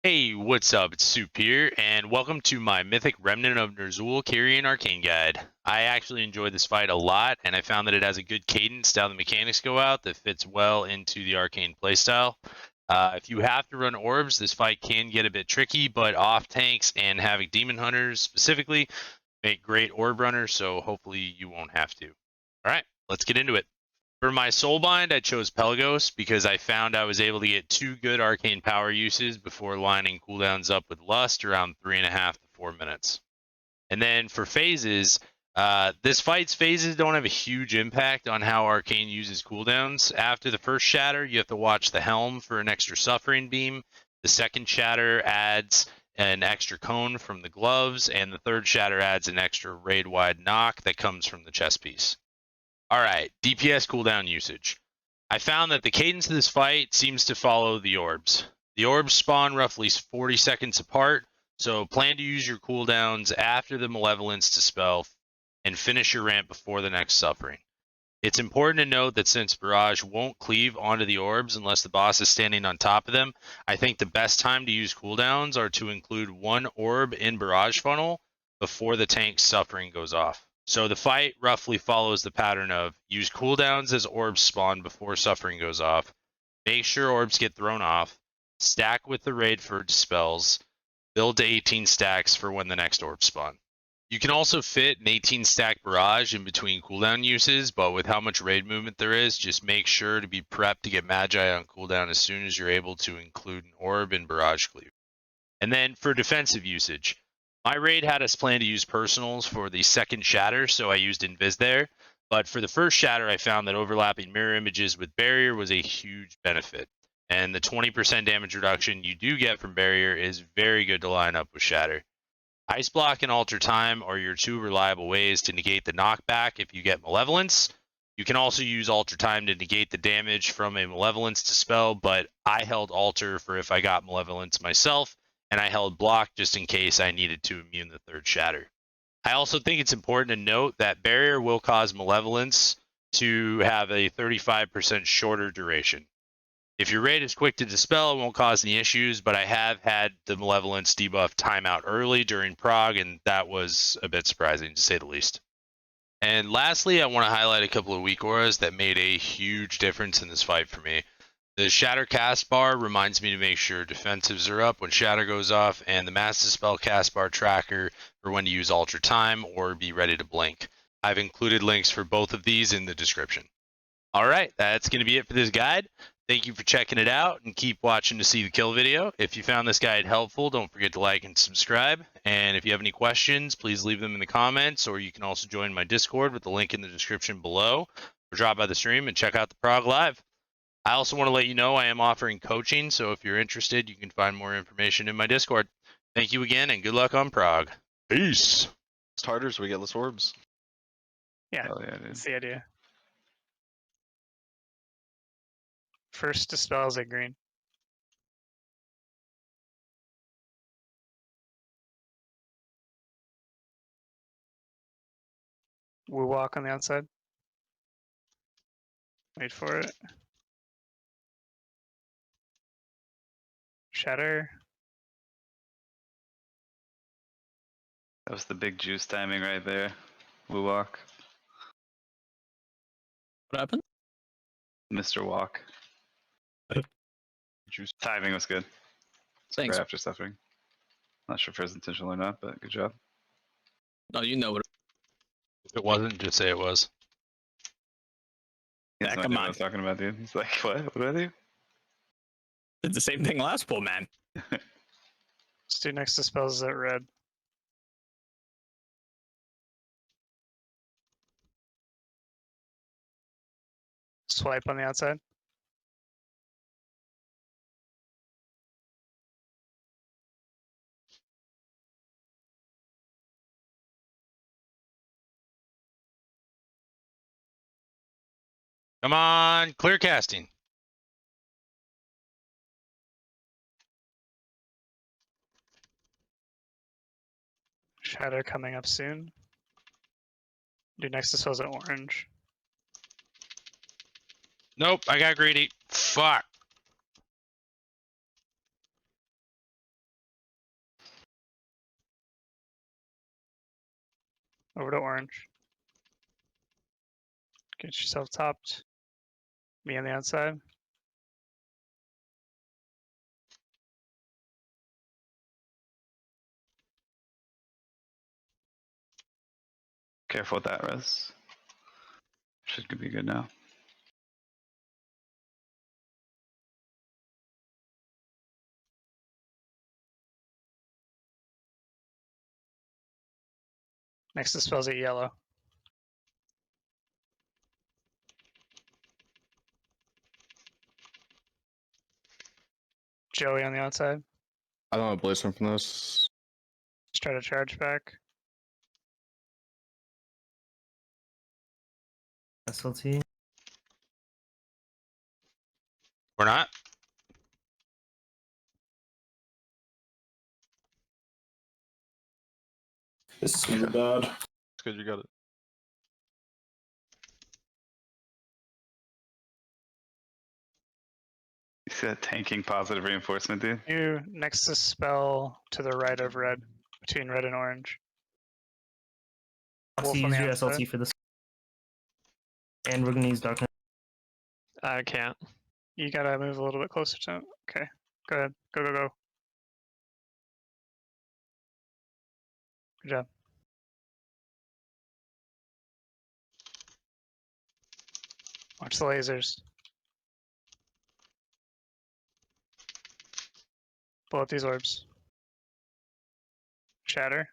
Hey, what's up? It's Soup here, and welcome to my Mythic Remnant of Ner'zhul Kyrian Arcane Guide. I actually enjoyed this fight a lot, and I found that it has a good cadence how the mechanics go out that fits well into the Arcane playstyle. If you have to run orbs, this fight can get a bit tricky, but off tanks and having demon hunters specifically make great orb runners, so hopefully you won't have to. Alright, let's get into it. For my Soulbind, I chose Pelagos because I found I was able to get 2 good arcane power uses before lining cooldowns up with Lust around 3.5 to 4 minutes. And then for phases, this fight's phases don't have a huge impact on how arcane uses cooldowns. After the first shatter, you have to watch the helm for an extra suffering beam. The second shatter adds an extra cone from the gloves, and the third shatter adds an extra raid-wide knock that comes from the chest piece. Alright, DPS cooldown usage. I found that the cadence of this fight seems to follow the orbs. The orbs spawn roughly 40 seconds apart, so plan to use your cooldowns after the Malevolence Dispel and finish your ramp before the next suffering. It's important to note that since Barrage won't cleave onto the orbs unless the boss is standing on top of them, I think the best time to use cooldowns are to include one orb in Barrage funnel before the tank's suffering goes off. So the fight roughly follows the pattern of use cooldowns as orbs spawn before suffering goes off, make sure orbs get thrown off, stack with the raid for dispels, build to 18 stacks for when the next orbs spawn. You can also fit an 18 stack barrage in between cooldown uses, but with how much raid movement there is, just make sure to be prepped to get Magi on cooldown as soon as you're able to include an orb in barrage cleave. And then for defensive usage, my raid had us plan to use personals for the second shatter, so I used Invis there. But for the first shatter, I found that overlapping mirror images with barrier was a huge benefit. And the 20% damage reduction you do get from barrier is very good to line up with shatter. Ice block and alter time are your 2 reliable ways to negate the knockback if you get malevolence. You can also use alter time to negate the damage from a malevolence dispel, but I held alter for if I got malevolence myself, and I held block just in case I needed to immune the third shatter. I also think it's important to note that barrier will cause malevolence to have a 35% shorter duration. If your raid is quick to dispel, it won't cause any issues, but I have had the malevolence debuff timeout early during prog, and that was a bit surprising to say the least. And lastly, I want to highlight a couple of WeakAuras that made a huge difference in this fight for me. The Shatter cast bar reminds me to make sure defensives are up when Shatter goes off, and the Mass Dispel cast bar tracker for when to use Ultra Time or be ready to blink. I've included links for both of these in the description. Alright, that's going to be it for this guide. Thank you for checking it out, and keep watching to see the kill video. If you found this guide helpful, don't forget to like and subscribe. And if you have any questions, please leave them in the comments, or you can also join my Discord with the link in the description below, or drop by the stream and check out the prog live. I also want to let you know I am offering coaching, so if you're interested, you can find more information in my Discord. Thank you again, and good luck on prog. Peace! It's harder, so we get less orbs. Yeah, Oh, yeah, dude. that's the idea. First dispels at green. Woo walk on the outside. Wait for it. Shatter. That was the big juice timing right there. Woo walk. What happened? Mr. Walk. Juice. Timing was good. Thanks. For after suffering. Not sure if it was intentional or not, but good job. No, you know what. If it wasn't, just say it was. He has Yeah, no come idea on. what I was talking about, dude. He's like, what? What did I do? Did the same thing last pull, man. Let's do next dispels at red. Swipe on the outside. Come on, clear casting. Shatter coming up soon. Do next dispels at orange. Nope, I got greedy. Fuck. Over to orange. Get yourself topped. Me on the outside. Careful with that, Res. Should be good now. Next to spells at yellow. Joey on the outside. I don't have Blaze from this. Let's try to charge back. SLT. We're not. This is gonna be bad. It's good, you got it. You see that tanking positive reinforcement, dude? You next to spell to the right of red, between red and orange. I'll Wolf see on use the your outside. SLT for this. And we're gonna use darkness. I can't. You gotta move a little bit closer to him. Okay, go ahead. Go, go, go. Good job. Watch the lasers. Blow up these orbs. Shatter.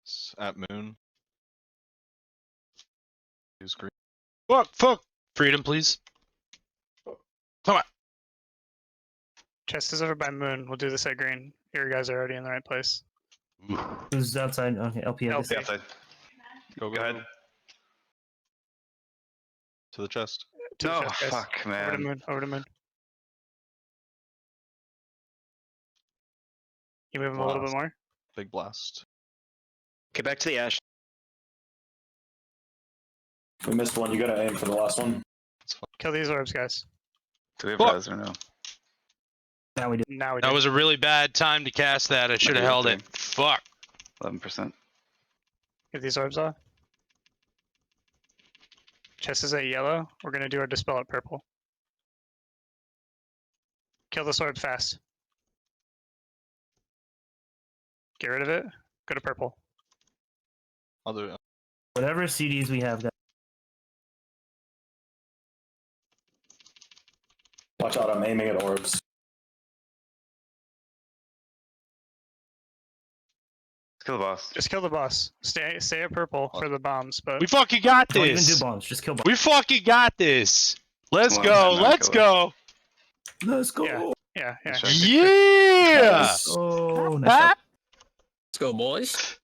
It's at moon. Use green. Fuck. Freedom, please. Come on. Chest is over by moon. We'll do this at green. Your guys are already in the right place. Ooh. Who's outside? Okay, LP. LP. Yeah, outside. Go, Go go, ahead. go. To the chest. To the No, chest, guys. fuck, Over to man. moon. Over to moon. You move him a little bit Blast. more. Big blast. Get back to the ash. We missed one. You gotta aim for the last one. It's fine. Kill these orbs, guys. Do we have Fuck. res or no? Now we do. Now we That do. was a really bad time to cast that. I should have do held that it. Fuck. 11%. Get these orbs off. Chest is at yellow. We're gonna do our dispel at purple. Kill this orb fast. Get rid of it. Go to purple. I'll do it. Whatever CDs we have, guys. Watch out, I'm aiming at orbs. Let's kill the boss. Just kill the boss. Stay at purple for the bombs, but We fucking got Don't even do this. bombs. Just kill bombs. We fucking got this. Let's Come on, go. man, Let's kill go. Let's go. Yeah. yeah. Let's try to Yeah. Oh, Ah. nice. Let's go, boys.